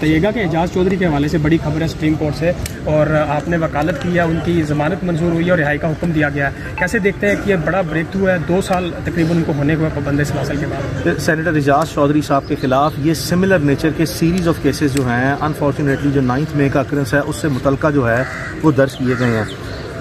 कहिएगा कि एजाज चौधरी के हवाले से बड़ी खबर है सुप्रीम कोर्ट से, और आपने वकालत की है, उनकी ज़मानत मंजूर हुई है और रिहाई का हुक्म दिया गया है। कैसे देखते हैं कि ये बड़ा ब्रेक थ्रू है? 2 साल तकरीबन उनको होने को पाबंदी सिलसिले के बाद सेनेटर एजाज चौधरी साहब के खिलाफ ये सिमिलर नेचर के सीरीज ऑफ केसेस जो हैं, अनफॉर्चुनेटली जो 9 मई का अकरेंस है उससे मुतल्लिका जो है वो दर्ज किए गए हैं।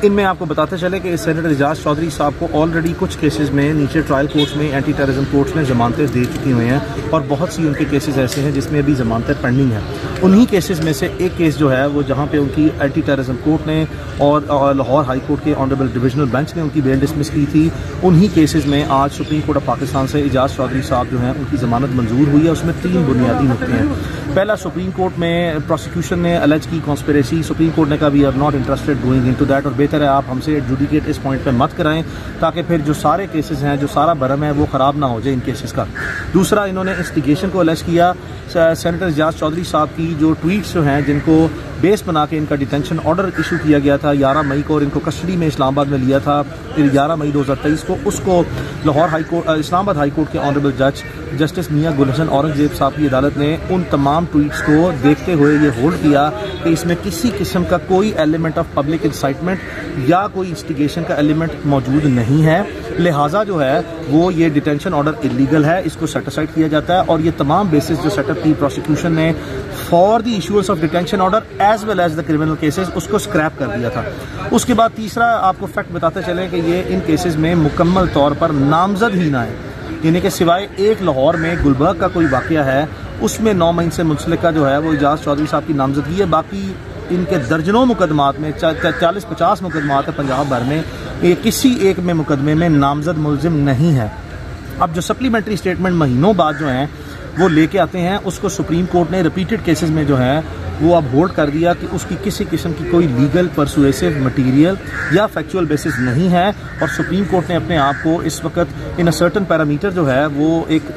इनमें आपको बताते चले कि सेनेटर एजाज चौधरी साहब को ऑलरेडी कुछ केसेस में नीचे ट्रायल कोर्ट्स में, एंटी टेररिज्म कोर्ट्स में जमानतें दे चुकी हुई हैं, और बहुत सी उनके केसेस ऐसे हैं जिसमें अभी जमानतें पेंडिंग हैं। उन्हीं केसेस में से एक केस जो है वो जहां पे उनकी एंटी टेररिज्म कोर्ट ने और लाहौर हाई कोर्ट के ऑनरेबल डिविजनल बेंच ने उनकी बेल डिसमिस की थी। उन्हीं केसेस में आज सुप्रीम कोर्ट ऑफ पाकिस्तान से एजाज चौधरी साहब जो हैं उनकी जमानत मंजूर हुई है। उसमें 3 बुनियादी नुकते हैं। पहला, सुप्रीम कोर्ट में प्रोसिक्यूशन ने अलेज की कॉन्स्पिरेसी, सुप्रीम कोर्ट ने कहा we are not interested going into that, और बेहतर है आप हमसे एडजुडिकेट इस पॉइंट पे मत कराएं ताकि फिर जो सारे केसेस हैं, जो सारा भरम है वो ख़राब ना हो जाए इन केसेस का। दूसरा, इन्होंने इंस्टिगेशन को अलेज किया। सेनेटर एजाज चौधरी साहब की जो ट्वीट्स जो हैं जिनको बेस बना के इनका डिटेंशन ऑर्डर इशू किया गया था 11 मई को, और इनको कस्टडी में इस्लामाबाद में लिया था फिर 11 मई 2023 को, उसको Lahore high court, Islamabad high court के ऑनरेबल जज जस्टिस मियां गुलहसन औरंगजेब साहब की अदालत ने उन तमाम ट्वीट्स को देखते हुए ये होल्ड किया कि इसमें किसी किस्म का कोई एलिमेंट ऑफ पब्लिक इंसाइटमेंट या कोई इंस्टिगेशन का एलिमेंट मौजूद नहीं है। लिहाजा जो है वो ये डिटेंशन ऑर्डर इलीगल है, इसको सेटिसाइड किया जाता है, और ये तमाम बेसिस जो सेटअप की प्रोसिक्यूशन ने for the issuance of detention order as well as the criminal cases उसको स्क्रैप कर दिया था। उसके बाद तीसरा आपको फैक्ट बताते चले कि ये इन केसेस में मुकम्मल तौर पर नामजद ही ना है, यानी कि सिवाय एक लाहौर में गुलबर्ग का कोई वाकया है उसमें 9 मई से मुंसलिका जो है वो एजाज चौधरी साहब की नामजदगी है। बाकी इनके दर्जनों मुकदमात में 40-50 मुकदमात है पंजाब भर में, ये किसी एक में मुकदमे में नामजद मुलजिम नहीं है। अब जो सप्लीमेंट्री स्टेटमेंट महीनों बाद जो हैं वो लेके आते हैं, उसको सुप्रीम कोर्ट ने रिपीटेड केसेस में जो है वो अब होल्ड कर दिया कि उसकी किसी किस्म की कोई लीगल परसुएसिव मटीरियल या फैक्चुअल बेसिस नहीं है, और सुप्रीम कोर्ट ने अपने आप को इस वक्त इन अ सर्टन पैरामीटर जो है वो एक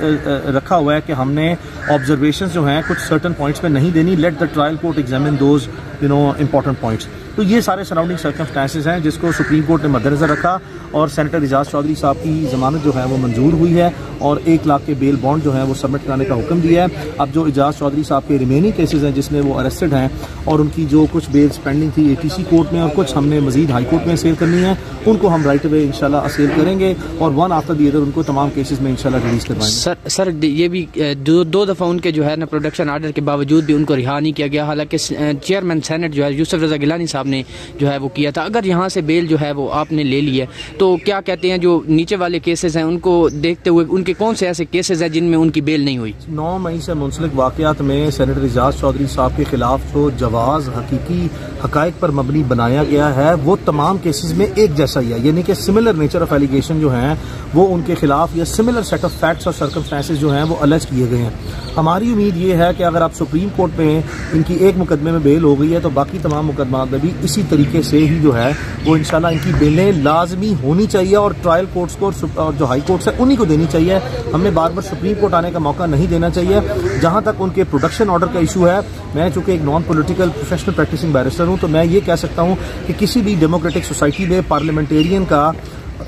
रखा हुआ है कि हमने ऑब्जर्वेशंस जो हैं कुछ सर्टन पॉइंट्स पे नहीं देनी, let the trial court examine those important points. तो ये सारे सराउंडिंग सर्कमस्टेंसेस हैं जिसको सुप्रीम कोर्ट ने मद्देनजर रखा, और सेनेटर एजाज चौधरी साहब की जमानत जो है वो मंजूर हुई है, और 1 लाख के बेल बॉन्ड जो है वो सबमिट कराने का हुक्म दिया है। अब जो एजाज चौधरी साहब के रिमेनिंग केसेस हैं जिसमें वो अरेस्टेड हैं, और उनकी जो कुछ बेल्स पेंडिंग थी ATC कोर्ट में और कुछ हमने मजीद हाई कोर्ट में सेल करनी है, उनको हम राइट अवे इंशाल्लाह सेल करेंगे, और वन आफ्टर दी अदर उनको तमाम केसेस में इंशाल्लाह रिलीज करवाएंगे। सर ये भी 2 दफ़ा उनके जो है ना प्रोडक्शन आर्डर के बावजूद भी उनको रिहा नहीं किया गया, हालांकि चेयरमैन सेनेट जो है यूसुफ रजा गिलानी साहब ने जो है वो किया था। अगर यहाँ से बेल जो है वो आपने ले ली है तो क्या कहते हैं जो नीचे वाले केसेस हैं उनको देखते हुए उनके कौन से ऐसे केसेस हैं जिनमें उनकी बेल नहीं हुई? 9 मई से मुंसलिक वाक़यात में सेनेटर एजाज चौधरी साहब के खिलाफ जो जवाज़ हकीकी हकायक पर मबनी बनाया गया है वो तमाम केसेस में एक जैसा ही है, यानी कि सिमिलर नेचर ऑफ एलिगेशन जो हैं वो उनके खिलाफ या सिमिलर सेट ऑफ फैक्ट्स और सर्कमस्टेंसेस जो हैं वो अलेज किए गए हैं। हमारी उम्मीद ये है कि अगर आप सुप्रीम कोर्ट में इनकी एक मुकदमे में बेल हो गई है तो बाकी तमाम मुकदमात में भी इसी तरीके से ही जो है वो इंशाल्लाह इनकी बेलें लाजमी होनी चाहिए, और ट्रायल कोर्ट्स को और जो हाई कोर्ट्स है उन्हीं को देनी चाहिए। हमने बार बार सुप्रीम कोर्ट आने का मौका नहीं देना चाहिए। जहां तक उनके प्रोडक्शन ऑर्डर का इशू है, मैं चूंकि एक non political professional practising barrister हूं तो मैं ये कह सकता हूं कि किसी भी डेमोक्रेटिक सोसाइटी में पार्लियामेंटेरियन का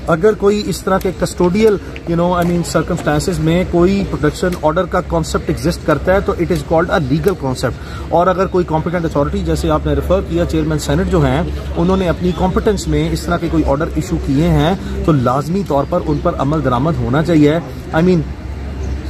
अगर कोई इस तरह के कस्टोडियल सर्कमस्टांसेस में कोई प्रोटेक्शन ऑर्डर का कॉन्सेप्ट एग्जिस्ट करता है तो it is called a legal concept. और अगर कोई कॉम्पिटेंट अथॉरिटी, जैसे आपने रेफर किया चेयरमैन सेनेट जो हैं, उन्होंने अपनी कॉम्पिटेंस में इस तरह के कोई ऑर्डर इशू किए हैं तो लाजमी तौर पर उन पर अमल दरामद होना चाहिए।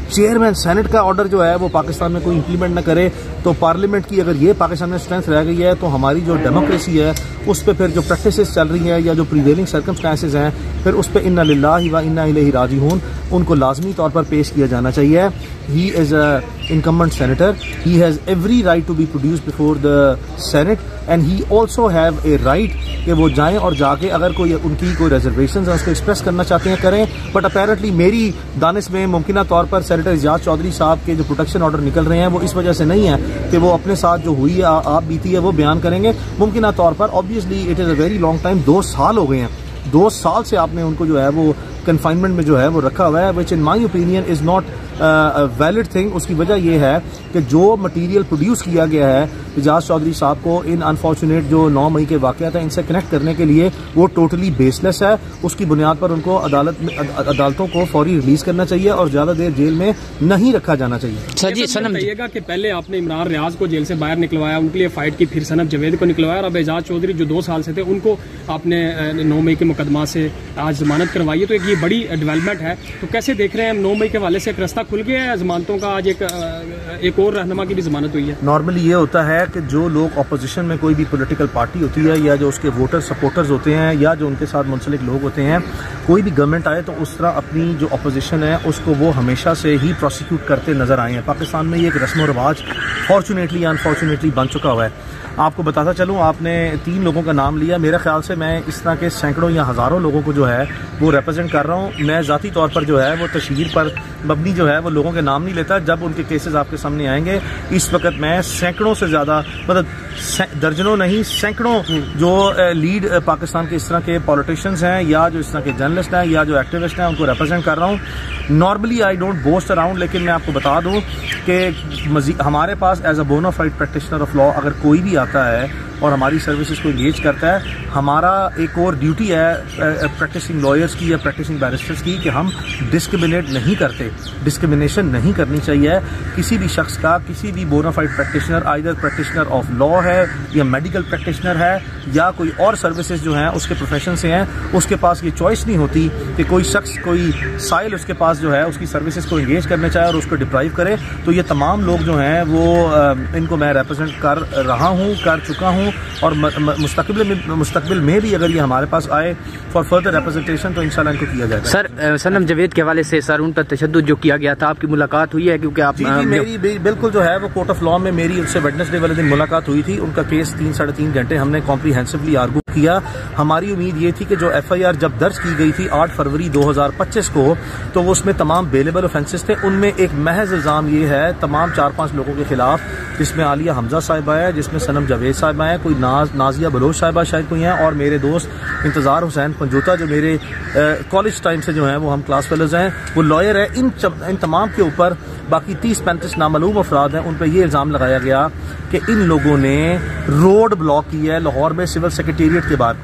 चेयरमैन सेनेट का ऑर्डर जो है वो पाकिस्तान में कोई इंप्लीमेंट न करे तो पार्लियामेंट की अगर ये पाकिस्तान में स्ट्रेंथ रह गई है तो हमारी जो डेमोक्रेसी है उस पर फिर जो प्रैक्टिसेस चल रही है या जो प्रीवेलिंग सर्कमस्टेंसेस हैं फिर उस पर इन्ना लिल्लाहि व इन्ना इलैहि राजिऊन उनको लाजमी तौर पर पेश किया जाना चाहिए। He is a incumbent senator, he has every right to be produced before the Senate and he also have a right कि वो जाएं और जाके अगर कोई उनकी कोई रिजर्वेशंस है उसको एक्सप्रेस करना चाहते हैं करें। बट अपेरेंटली मेरी दानिश में मुमकिन तौर पर सेनेटर एजाज चौधरी साहब के जो प्रोटेक्शन ऑर्डर निकल रहे हैं वो इस वजह से नहीं है कि वो अपने साथ जो हुई है आप बीती है वो बयान करेंगे। मुमकिन तौर पर obviously it is a very long time, 2 साल हो गए हैं, 2 साल से आपने उनको जो है वो कन्फाइनमेंट में जो है वो रखा हुआ है, which in my opinion is not valid thing. उसकी वजह यह है कि जो मटीरियल प्रोड्यूस किया गया है एजाज चौधरी साहब को इन अनफॉर्चुनेट जो 9 मई के वाक़यात हैं इनसे कनेक्ट करने के लिए, वो टोटली बेसलेस है। उसकी बुनियाद पर उनको अदालतों को फौरी रिलीज करना चाहिए और ज़्यादा देर जेल में नहीं रखा जाना चाहिए। सर जी बताइएगा कि पहले आपने इमरान रियाज को जेल से बाहर निकलवाया, उनके लिए फाइट की, फिर सनम जावेद को निकलवाया, और अब एजाज चौधरी जो 2 साल से थे उनको आपने 9 मई के मुकदमा से आज जमानत करवाई है, तो एक ये बड़ी डेवलपमेंट है। तो कैसे देख रहे हैं हम, 9 मई के हवाले से एक रास्ता खुल गया है जमानतों का, आज एक और रहनुमा की भी जमानत हुई है? नॉर्मली ये होता है कि जो लोग अपोजिशन में कोई भी पॉलिटिकल पार्टी होती है या जो उसके वोटर सपोर्टर्स होते हैं या जो उनके साथ मुंसलिक लोग होते हैं, कोई भी गवर्नमेंट आए तो उस तरह अपनी जो अपोजिशन है उसको वो हमेशा से ही प्रोसिक्यूट करते नजर आए हैं। पाकिस्तान में ये एक रस्म और रिवाज फॉर्चुनेटली या अनफॉर्चुनेटली बन चुका हुआ है। आपको बताता चलूँ, आपने 3 लोगों का नाम लिया, मेरे ख्याल से मैं इस तरह के सैकड़ों या हज़ारों लोगों को जो है वो रिप्रेजेंट कर रहा हूँ। मैं ज़ाती तौर पर जो है वो तशहीर पर मबनी जो है वो लोगों के नाम नहीं लेता। जब उनके केसेस आपके सामने आएंगे, इस वक्त मैं सैकड़ों से ज़्यादा, मतलब दर्जनों नहीं सैकड़ों जो लीड पाकिस्तान के इस तरह के पॉलिटिशियंस हैं या जो इस तरह के जर्नलिस्ट हैं या जो एक्टिविस्ट हैं, उनको रिप्रेजेंट कर रहा हूँ। Normally I don't boast around, लेकिन मैं आपको बता दूं कि हमारे पास as a bona fide practitioner of law अगर कोई भी आता है और हमारी सर्विसेज को इंगेज करता है, हमारा एक और ड्यूटी है प्रैक्टिसिंग लॉयर्स की या प्रैक्टिसिंग बैरिस्टर्स की कि हम डिस्क्रिमिनेट नहीं करते। डिस्क्रिमिनेशन नहीं करनी चाहिए किसी भी शख्स का। किसी भी bonafide practitioner, either practitioner of law है या मेडिकल प्रैक्टिशनर है या कोई और सर्विसेज जो हैं उसके प्रोफेशन से हैं, उसके पास ये चॉइस नहीं होती कि कोई शख्स, कोई साइल उसके पास जो है उसकी सर्विसेज को इंगेज करना चाहे और उसको डिप्राइव करे। तो ये तमाम लोग जो हैं वो इनको मैं रिप्रेजेंट कर रहा हूँ, कर चुका हूँ, और मुस्तकबिल में भी अगर ये हमारे पास आए फॉर फर्दर रिप्रेजेंटेशन तो इंशाल्लाह इनको किया जाएगा। सर सनम जावेद के हवाले से सर उन पर तशद्दुद जो किया गया था, आपकी मुलाकात हुई है? क्योंकि आप मेरी बिल्कुल जो है वो कोर्ट ऑफ लॉ में मेरी उनसे वेडनेसडे वाले दिन मुलाकात हुई थी। उनका केस 3-3.5 घंटे हमने कॉम्प्रीहेंसिवली आर्गू किया। हमारी उम्मीद ये थी कि जो FIR जब दर्ज की गई थी 8 फरवरी 2025 को, तो वो उसमें तमाम बेलेबल ऑफेंसेस थे। उनमें एक महज इल्ज़ाम ये है तमाम 4-5 लोगों के खिलाफ, जिसमें आलिया हमजा साहिबा है, जिसमें सनम जावेद साहिबा है, कोई नाजिया बलोच साहिबा शायद कोई हैं, और मेरे दोस्त इंतज़ार हुसैन पंजोता जो मेरे कॉलेज टाइम से जो हैं वो हम क्लास फेलोज हैं, वो लॉयर है। इन तमाम के ऊपर बाकी 30-35 नामालूम अफराद हैं, उन पर यह इल्ज़ाम लगाया गया कि इन लोगों ने रोड ब्लॉक की है लाहौर में सिविल सेक्रेटेरिएट के बाद।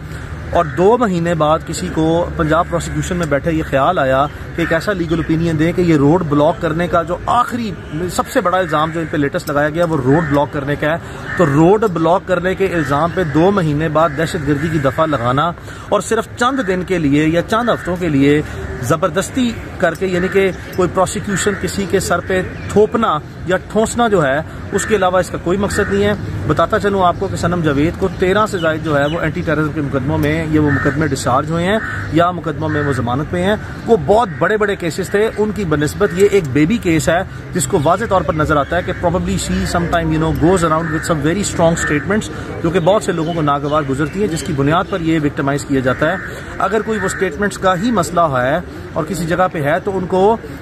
और 2 महीने बाद किसी को पंजाब प्रोसिक्यूशन में बैठे ये ख्याल आया कि एक ऐसा लीगल ओपिनियन दें कि ये रोड ब्लॉक करने का जो आखिरी सबसे बड़ा इल्ज़ाम जो इन पे लेटेस्ट लगाया गया वो रोड ब्लॉक करने का है। तो रोड ब्लॉक करने के इल्ज़ाम पे 2 महीने बाद दहशतगर्दी की दफ़ा लगाना और सिर्फ चंद दिन के लिए या चंद हफ्तों के लिए ज़बरदस्ती करके, यानी कि कोई प्रोसिक्यूशन किसी के सर पे थोपना या ठोंसना जो है, उसके अलावा इसका कोई मकसद नहीं है। बताता चलूँ आपको कि सनम जावेद को 13 से ज़ायद जो है वो एंटी टेररिज्म के मुकदमों में ये वो मुकदमे डिस्चार्ज हुए हैं या मुकदमों में वो जमानत पे हैं। वो बहुत बड़े बड़े केसेस थे, उनकी बनिस्बत ये एक बेबी केस है जिसको वाज़े तौर पर नजर आता है कि probably she some time goes around with some very strong statements जो कि बहुत से लोगों को नागवार गुजरती है, जिसकी बुनियाद पर ये विक्टिमाइज किया जाता है। अगर कोई वो स्टेटमेंट्स का ही मसला है और किसी जगह पे है तो उनको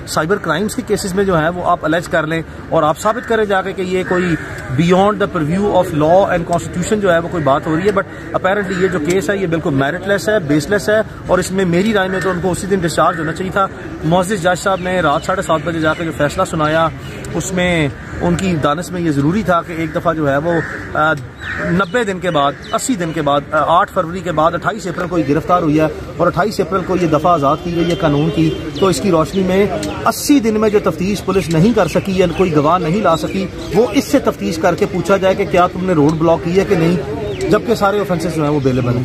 साइबर क्राइम्स के केसेस में जो है वो आप अलेज कर लें और आप साबित करें जाके कि ये कोई beyond the preview of law and constitution जो है वो कोई बात हो रही है। बट अपेरेंटली ये जो केस है ये बिल्कुल मेरिटलेस है, बेसलेस है, और इसमें मेरी राय में तो उनको उसी दिन डिस्चार्ज होना चाहिए था। मुअज़्ज़िज़ जज साहब ने रात 7:30 बजे जाकर जो फैसला सुनाया उसमें उनकी दानिश में ये ज़रूरी था कि एक दफ़ा जो है वो 90 दिन के बाद, 80 दिन के बाद, 8 फरवरी के बाद 28 अप्रैल को गिरफ्तार हुई है और 28 अप्रैल को ये दफ़ा आज़ाद की गई है कानून की। तो इसकी रोशनी में 80 दिन में जो तफ्तीश पुलिस नहीं कर सकी या कोई गवाह नहीं ला सकी, वो इससे तफ्तीश करके पूछा जाए कि क्या तुमने रोड ब्लॉक की है कि नहीं, जबकि सारे ऑफेंसेस जो हैं वो अवेलेबल हैं।